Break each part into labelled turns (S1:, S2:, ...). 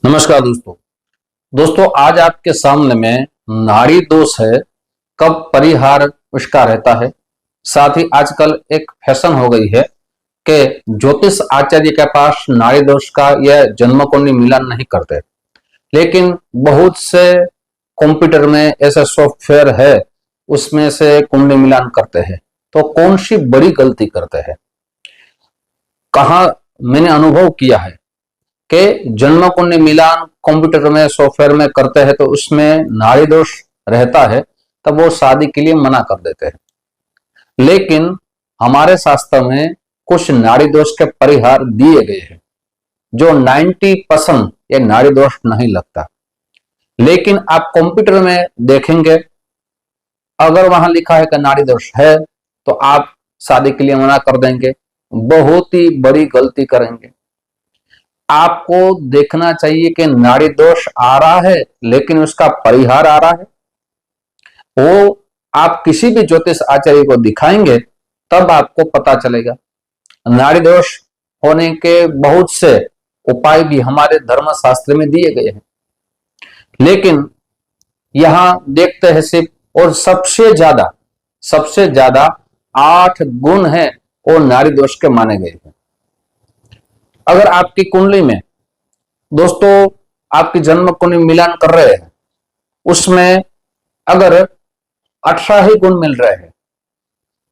S1: नमस्कार दोस्तों आज आपके सामने में नाड़ी दोष है कब परिहार उसका रहता है। साथ ही आजकल एक फैशन हो गई है कि ज्योतिष आचार्य के पास नाड़ी दोष का यह जन्म कुंडली मिलान नहीं करते, लेकिन बहुत से कंप्यूटर में ऐसे सॉफ्टवेयर है उसमें से कुंडली मिलान करते हैं। तो कौन सी बड़ी गलती करते हैं? कहाँ मैंने अनुभव किया है कि जन्म कुंडली मिलान कंप्यूटर में सॉफ्टवेयर में करते हैं तो उसमें नाड़ी दोष रहता है, तब वो शादी के लिए मना कर देते हैं। लेकिन हमारे शास्त्र में कुछ नाड़ी दोष के परिहार दिए गए हैं जो 90% ये नाड़ी दोष नहीं लगता। लेकिन आप कंप्यूटर में देखेंगे, अगर वहां लिखा है कि नाड़ी दोष है तो आप शादी के लिए मना कर देंगे, बहुत ही बड़ी गलती करेंगे। आपको देखना चाहिए कि नाड़ी दोष आ रहा है लेकिन उसका परिहार आ रहा है, वो आप किसी भी ज्योतिष आचार्य को दिखाएंगे तब आपको पता चलेगा। नाड़ी दोष होने के बहुत से उपाय भी हमारे धर्म शास्त्र में दिए गए हैं, लेकिन यहां देखते हैं सिर्फ, और सबसे ज्यादा 8 गुण हैं वो नाड़ी दोष के माने गए हैं। अगर आपकी कुंडली में दोस्तों आपकी जन्म कुंडली मिलान कर रहे हैं, उसमें अगर 18 ही गुण मिल रहे हैं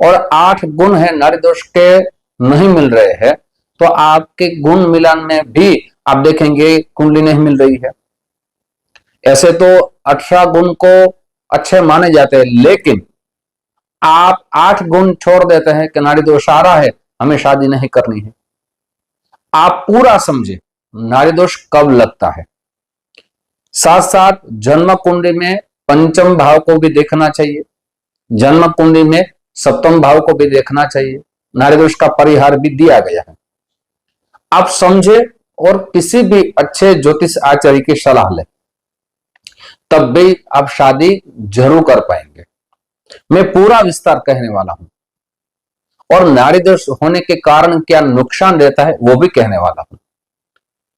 S1: और 8 गुण है नाड़ी दोष के नहीं मिल रहे हैं, तो आपके गुण मिलान में भी आप देखेंगे कुंडली नहीं मिल रही है। ऐसे तो 18 गुण को अच्छे माने जाते हैं, लेकिन आप 8 गुण छोड़ देते हैं कि नाड़ी दोष आ रहा है, हमें शादी नहीं करनी है। आप पूरा समझे नाड़ी दोष कब लगता है। साथ साथ जन्म कुंडली में पंचम भाव को भी देखना चाहिए, जन्म कुंडली में सप्तम भाव को भी देखना चाहिए। नाड़ी दोष का परिहार भी दिया गया है। आप समझे और किसी भी अच्छे ज्योतिष आचार्य की सलाह लें, तब भी आप शादी जरूर कर पाएंगे। मैं पूरा विस्तार कहने वाला हूं और नाड़ी दोष होने के कारण क्या नुकसान रहता है वो भी कहने वाला हूं।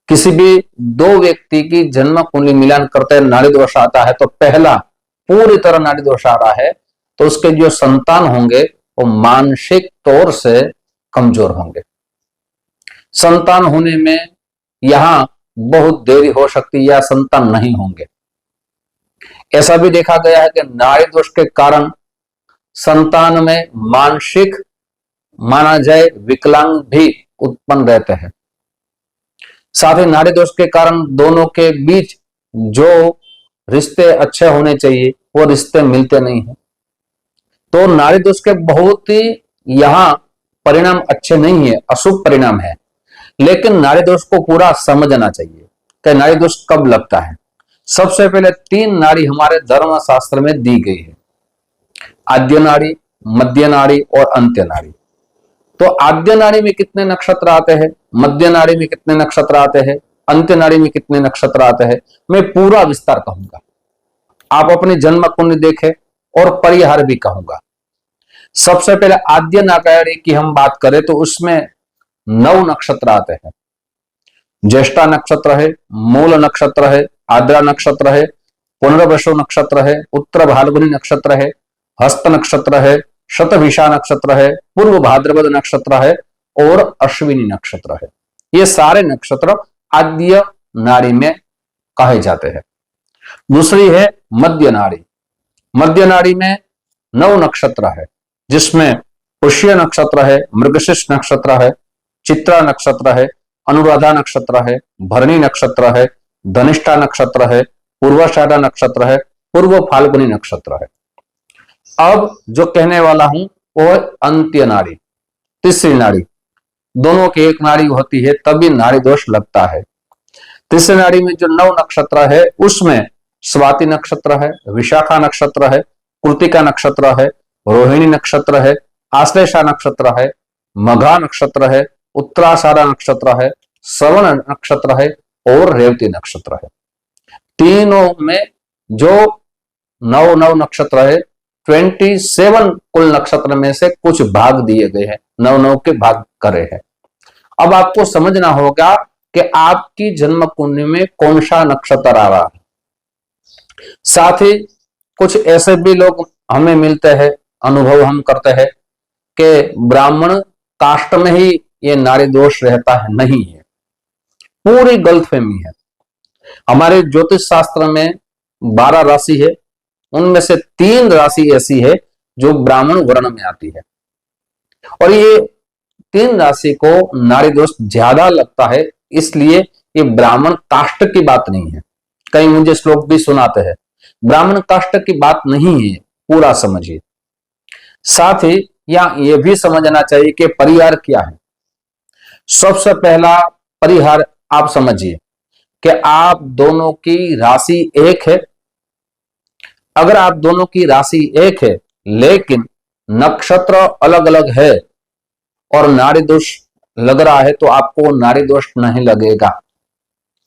S1: किसी भी दो व्यक्ति की जन्म कुंडली मिलान करते हैं नाड़ी दोष आता है, तो पहला पूरी तरह नाड़ी दोष आ रहा है तो उसके जो संतान होंगे वो मानसिक तौर से कमजोर होंगे। संतान होने में यहां बहुत देरी हो सकती है या संतान नहीं होंगे। ऐसा भी देखा गया है कि नाड़ी दोष के कारण संतान में मानसिक माना जाए विकलांग भी उत्पन्न रहते हैं। साथ ही नाड़ी दोष के कारण दोनों के बीच जो रिश्ते अच्छे होने चाहिए वो रिश्ते मिलते नहीं हैं। तो नाड़ी दोष के बहुत ही यहां परिणाम अच्छे नहीं है, अशुभ परिणाम है। लेकिन नाड़ी दोष को पूरा समझना चाहिए कि नाड़ी दोष कब लगता है। सबसे पहले 3 नाड़ी हमारे धर्म शास्त्र में दी गई है, आद्य नाड़ी, मध्य नाड़ी और अंत्य नाड़ी। तो आद्य नाड़ी में कितने नक्षत्र आते हैं, मध्य नाड़ी में कितने नक्षत्र आते हैं, अंत्य नाड़ी में कितने नक्षत्र आते हैं, मैं पूरा विस्तार कहूंगा। आप अपनी जन्म कुंडली देखें और परिहार भी कहूंगा। सबसे पहले आद्य नाड़ी की हम बात करें तो उसमें 9 नक्षत्र आते हैं। ज्येष्ठा नक्षत्र है, मूल नक्षत्र है, आद्रा नक्षत्र है, पुनर्वसु नक्षत्र है, उत्तर भाल्गुनी नक्षत्र है, हस्त नक्षत्र है, शतभिषा नक्षत्र है, पूर्व भाद्रपद नक्षत्र है और अश्विनी नक्षत्र है। ये सारे नक्षत्र आद्य नाड़ी में कहे जाते हैं। दूसरी है मध्य नाड़ी। मध्य नाड़ी में 9 नक्षत्र है, जिसमें पुष्य नक्षत्र है, मृगशीर्ष नक्षत्र है, चित्रा नक्षत्र है, अनुराधा नक्षत्र है, भरणी नक्षत्र है, धनिष्ठा नक्षत्र है, पूर्वाषाढ़ा नक्षत्र है, पूर्व फाल्गुनी नक्षत्र है। अब जो कहने वाला हूं वो है अंत्य नाड़ी, तीसरी नाड़ी। दोनों की एक नाड़ी होती है तभी नाड़ी दोष लगता है। तीसरी नाड़ी में जो 9 नक्षत्र है उसमें स्वाति नक्षत्र है, विशाखा नक्षत्र है, कृतिका नक्षत्र है, रोहिणी नक्षत्र है, आश्लेषा नक्षत्र है, मघा नक्षत्र है, उत्तराषाढ़ा नक्षत्र है, श्रवण नक्षत्र है और रेवती नक्षत्र है। तीनों में जो 9 नक्षत्र है, 27 कुल नक्षत्र में से कुछ भाग दिए गए हैं, 9 के भाग करे हैं। अब आपको समझना होगा कि आपकी जन्म कुंडली में कौन सा नक्षत्र आ रहा है। साथ ही कुछ ऐसे भी लोग हमें मिलते हैं, अनुभव हम करते हैं कि ब्राह्मण कास्ट में ही ये नाड़ी दोष रहता है। नहीं है, पूरी गलतफहमी है। हमारे ज्योतिष शास्त्र में 12 राशि है, उनमें से 3 राशि ऐसी है जो ब्राह्मण वर्ण में आती है, और ये 3 राशि को नाड़ी दोष ज्यादा लगता है। इसलिए ये ब्राह्मण कास्ट की बात नहीं है। कई मुझे श्लोक भी सुनाते हैं, ब्राह्मण कास्ट की बात नहीं है, पूरा समझिए। साथ ही यहां यह भी समझना चाहिए कि परिहार क्या है। सबसे पहला परिहार आप समझिए कि आप दोनों की राशि एक है। अगर आप दोनों की राशि एक है लेकिन नक्षत्र अलग अलग है और नाड़ी दोष लग रहा है, तो आपको नाड़ी दोष नहीं लगेगा,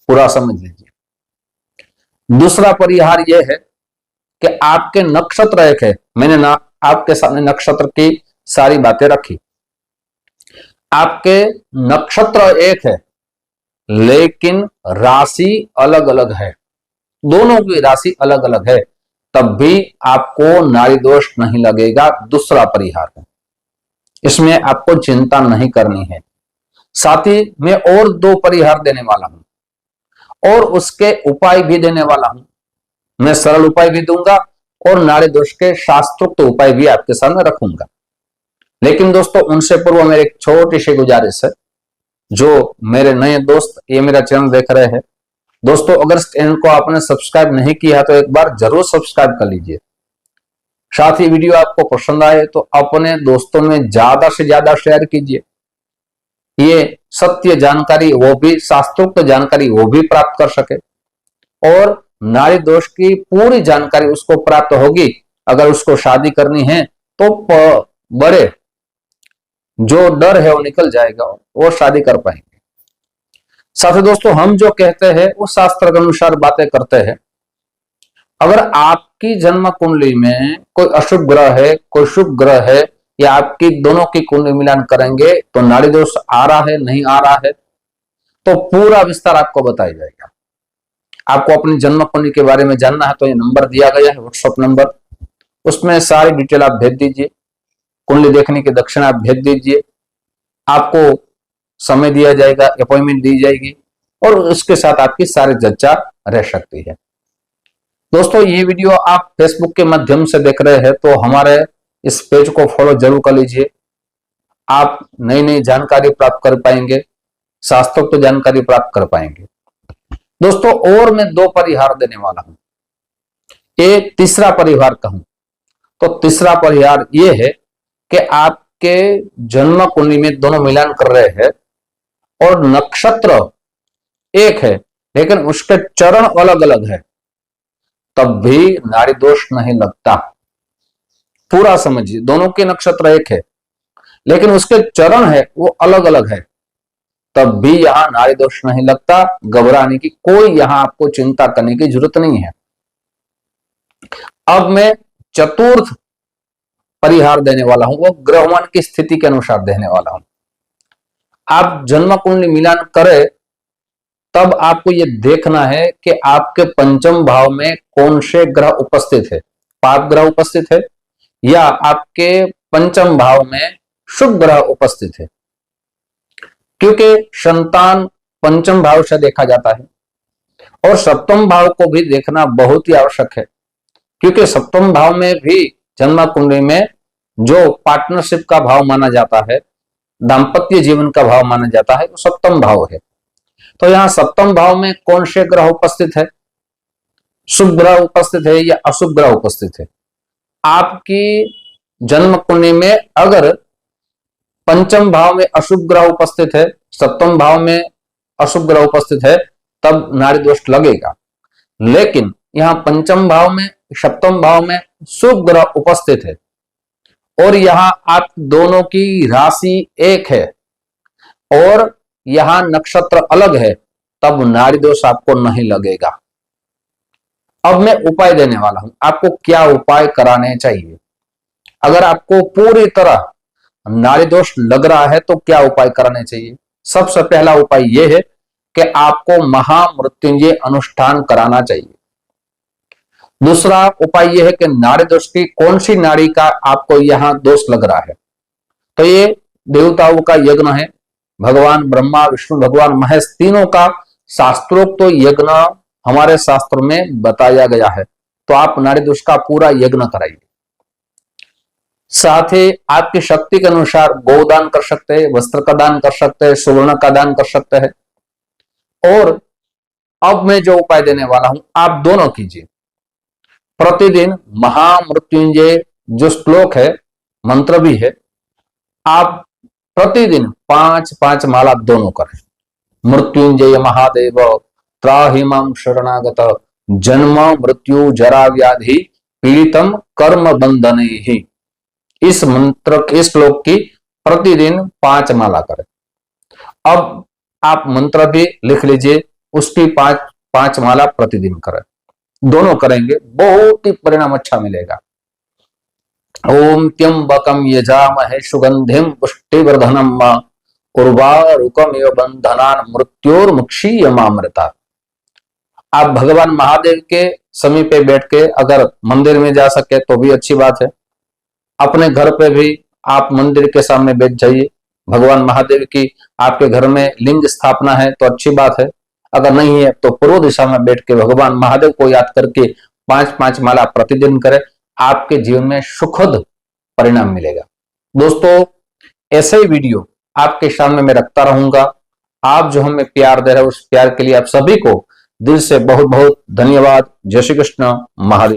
S1: पूरा समझ लीजिए। दूसरा परिहार यह है कि आपके नक्षत्र एक है। मैंने आपके सामने नक्षत्र की सारी बातें रखी। आपके नक्षत्र एक है लेकिन राशि अलग अलग है, दोनों की राशि अलग अलग है, तब भी आपको नाड़ी दोष नहीं लगेगा। दूसरा परिहार है, इसमें आपको चिंता नहीं करनी है। साथ ही मैं और 2 परिहार देने वाला हूं और उसके उपाय भी देने वाला हूं। मैं सरल उपाय भी दूंगा और नाड़ी दोष के शास्त्रोक्त उपाय भी आपके सामने रखूंगा। लेकिन दोस्तों, उनसे पूर्व मेरी एक छोटी सी गुजारिश है। जो मेरे नए दोस्त ये मेरा चैनल देख रहे हैं, दोस्तों अगर इस चैनल को आपने सब्सक्राइब नहीं किया तो एक बार जरूर सब्सक्राइब कर लीजिए। साथ ही वीडियो आपको पसंद आए तो अपने दोस्तों में ज्यादा से ज्यादा शेयर कीजिए। ये सत्य जानकारी, वो भी शास्त्रोक्त जानकारी, वो भी प्राप्त कर सके, और नाड़ी दोष की पूरी जानकारी उसको प्राप्त होगी। अगर उसको शादी करनी है तो बड़े जो डर है वो निकल जाएगा, वो शादी कर पाएंगे। साथ ही दोस्तों, हम जो कहते हैं वो शास्त्र के अनुसार बातें करते हैं। अगर आपकी जन्म कुंडली में कोई अशुभ ग्रह है, कोई शुभ ग्रह है, या आपकी दोनों की कुंडली मिलान करेंगे तो नाड़ी दोष आ रहा है नहीं आ रहा है, तो पूरा विस्तार आपको बताया जाएगा। आपको अपनी जन्म कुंडली के बारे में जानना है तो ये नंबर दिया गया है, व्हाट्सएप नंबर, उसमें सारी डिटेल आप भेज दीजिए। कुंडली देखने की दक्षिणा आप भेज दीजिए। आपको समय दिया जाएगा, अपॉइंटमेंट दी जाएगी, और उसके साथ आपकी सारी चर्चा रह सकती है। दोस्तों, ये वीडियो आप फेसबुक के माध्यम से देख रहे हैं तो हमारे इस पेज को फॉलो जरूर कर लीजिए। आप नई नई जानकारी प्राप्त कर पाएंगे, शास्त्रोक्त जानकारी प्राप्त कर पाएंगे। दोस्तों, और मैं 2 परिहार देने वाला हूं। एक तीसरा परिहार कहूं तो तीसरा परिहार यह है कि आपके जन्म कुंडली में दोनों मिलान कर रहे हैं और नक्षत्र एक है लेकिन उसके चरण अलग अलग है, तब भी नाड़ी दोष नहीं लगता। पूरा समझिए, दोनों के नक्षत्र एक है लेकिन उसके चरण है वो अलग अलग है, तब भी यहां नाड़ी दोष नहीं लगता। घबराने की कोई यहां आपको चिंता करने की जरूरत नहीं है। अब मैं चतुर्थ परिहार देने वाला हूं, वो ग्रहमान की स्थिति के अनुसार देने वाला हूं। आप जन्म कुंडली मिलान करें तब आपको यह देखना है कि आपके पंचम भाव में कौन से ग्रह उपस्थित है। पाप ग्रह उपस्थित है या आपके पंचम भाव में शुभ ग्रह उपस्थित है, क्योंकि संतान पंचम भाव से देखा जाता है और सप्तम भाव को भी देखना बहुत ही आवश्यक है, क्योंकि सप्तम भाव में भी जन्म कुंडली में जो पार्टनरशिप का भाव माना जाता है, दाम्पत्य जीवन का भाव माना जाता है, वो सप्तम भाव है। तो यहां सप्तम भाव में कौन से ग्रह उपस्थित है, शुभ ग्रह उपस्थित है या अशुभ ग्रह उपस्थित है। आपकी जन्म कुंडली में अगर पंचम भाव में अशुभ ग्रह उपस्थित है, सप्तम भाव में अशुभ ग्रह उपस्थित है, तब नाड़ी दोष लगेगा। लेकिन यहां पंचम भाव में, सप्तम भाव में शुभ ग्रह उपस्थित है और यहां आप दोनों की राशि एक है और यहां नक्षत्र अलग है, तब नाड़ी दोष आपको नहीं लगेगा। अब मैं उपाय देने वाला हूं, आपको क्या उपाय कराने चाहिए। अगर आपको पूरी तरह नाड़ी दोष लग रहा है तो क्या उपाय कराने चाहिए। सबसे पहला उपाय यह है कि आपको महामृत्युंजय अनुष्ठान कराना चाहिए। दूसरा उपाय यह है कि नाड़ी दोष की कौन सी नाड़ी का आपको यहां दोष लग रहा है, तो ये देवताओं का यज्ञ है। भगवान ब्रह्मा, विष्णु, भगवान महेश तीनों का शास्त्रोक्त तो यज्ञ हमारे शास्त्र में बताया गया है। तो आप नाड़ी दोष का पूरा यज्ञ कराइए। साथ ही आपकी शक्ति के अनुसार गोदान कर सकते हैं, वस्त्र का दान कर सकते हैं, सुवर्ण का दान कर सकते हैं। और अब मैं जो उपाय देने वाला हूं आप दोनों कीजिए। प्रतिदिन महामृत्युंजय जो श्लोक है, मंत्र भी है, आप प्रतिदिन 5-5 माला दोनों करें। मृत्युंजय महादेव त्राहि मां शरणागत जन्म मृत्यु जरा व्याधि पीड़ितम कर्म बंधनैहि। इस मंत्र, इस श्लोक की प्रतिदिन 5 माला करें। अब आप मंत्र भी लिख लीजिए, उसकी 5 माला प्रतिदिन करें। दोनों करेंगे, बहुत ही परिणाम अच्छा मिलेगा। ओम त्र्यंबकम यजामहे सुगंधिम पुष्टिवर्धनम उर्वारुकमिव बंधनान् मृत्योर्मुक्षीयमामृता। आप भगवान महादेव के समीप पे बैठ के अगर मंदिर में जा सके तो भी अच्छी बात है। अपने घर पे भी आप मंदिर के सामने बैठ जाइए। भगवान महादेव की आपके घर में लिंग स्थापना है तो अच्छी बात है। अगर नहीं है तो पूर्व दिशा में बैठ के भगवान महादेव को याद करके 5-5 माला प्रतिदिन करें। आपके जीवन में सुखद परिणाम मिलेगा। दोस्तों, ऐसे ही वीडियो आपके सामने मैं रखता रहूंगा। आप जो हमें प्यार दे रहे हैं उस प्यार के लिए आप सभी को दिल से बहुत बहुत धन्यवाद। जय श्री कृष्ण। महादेव।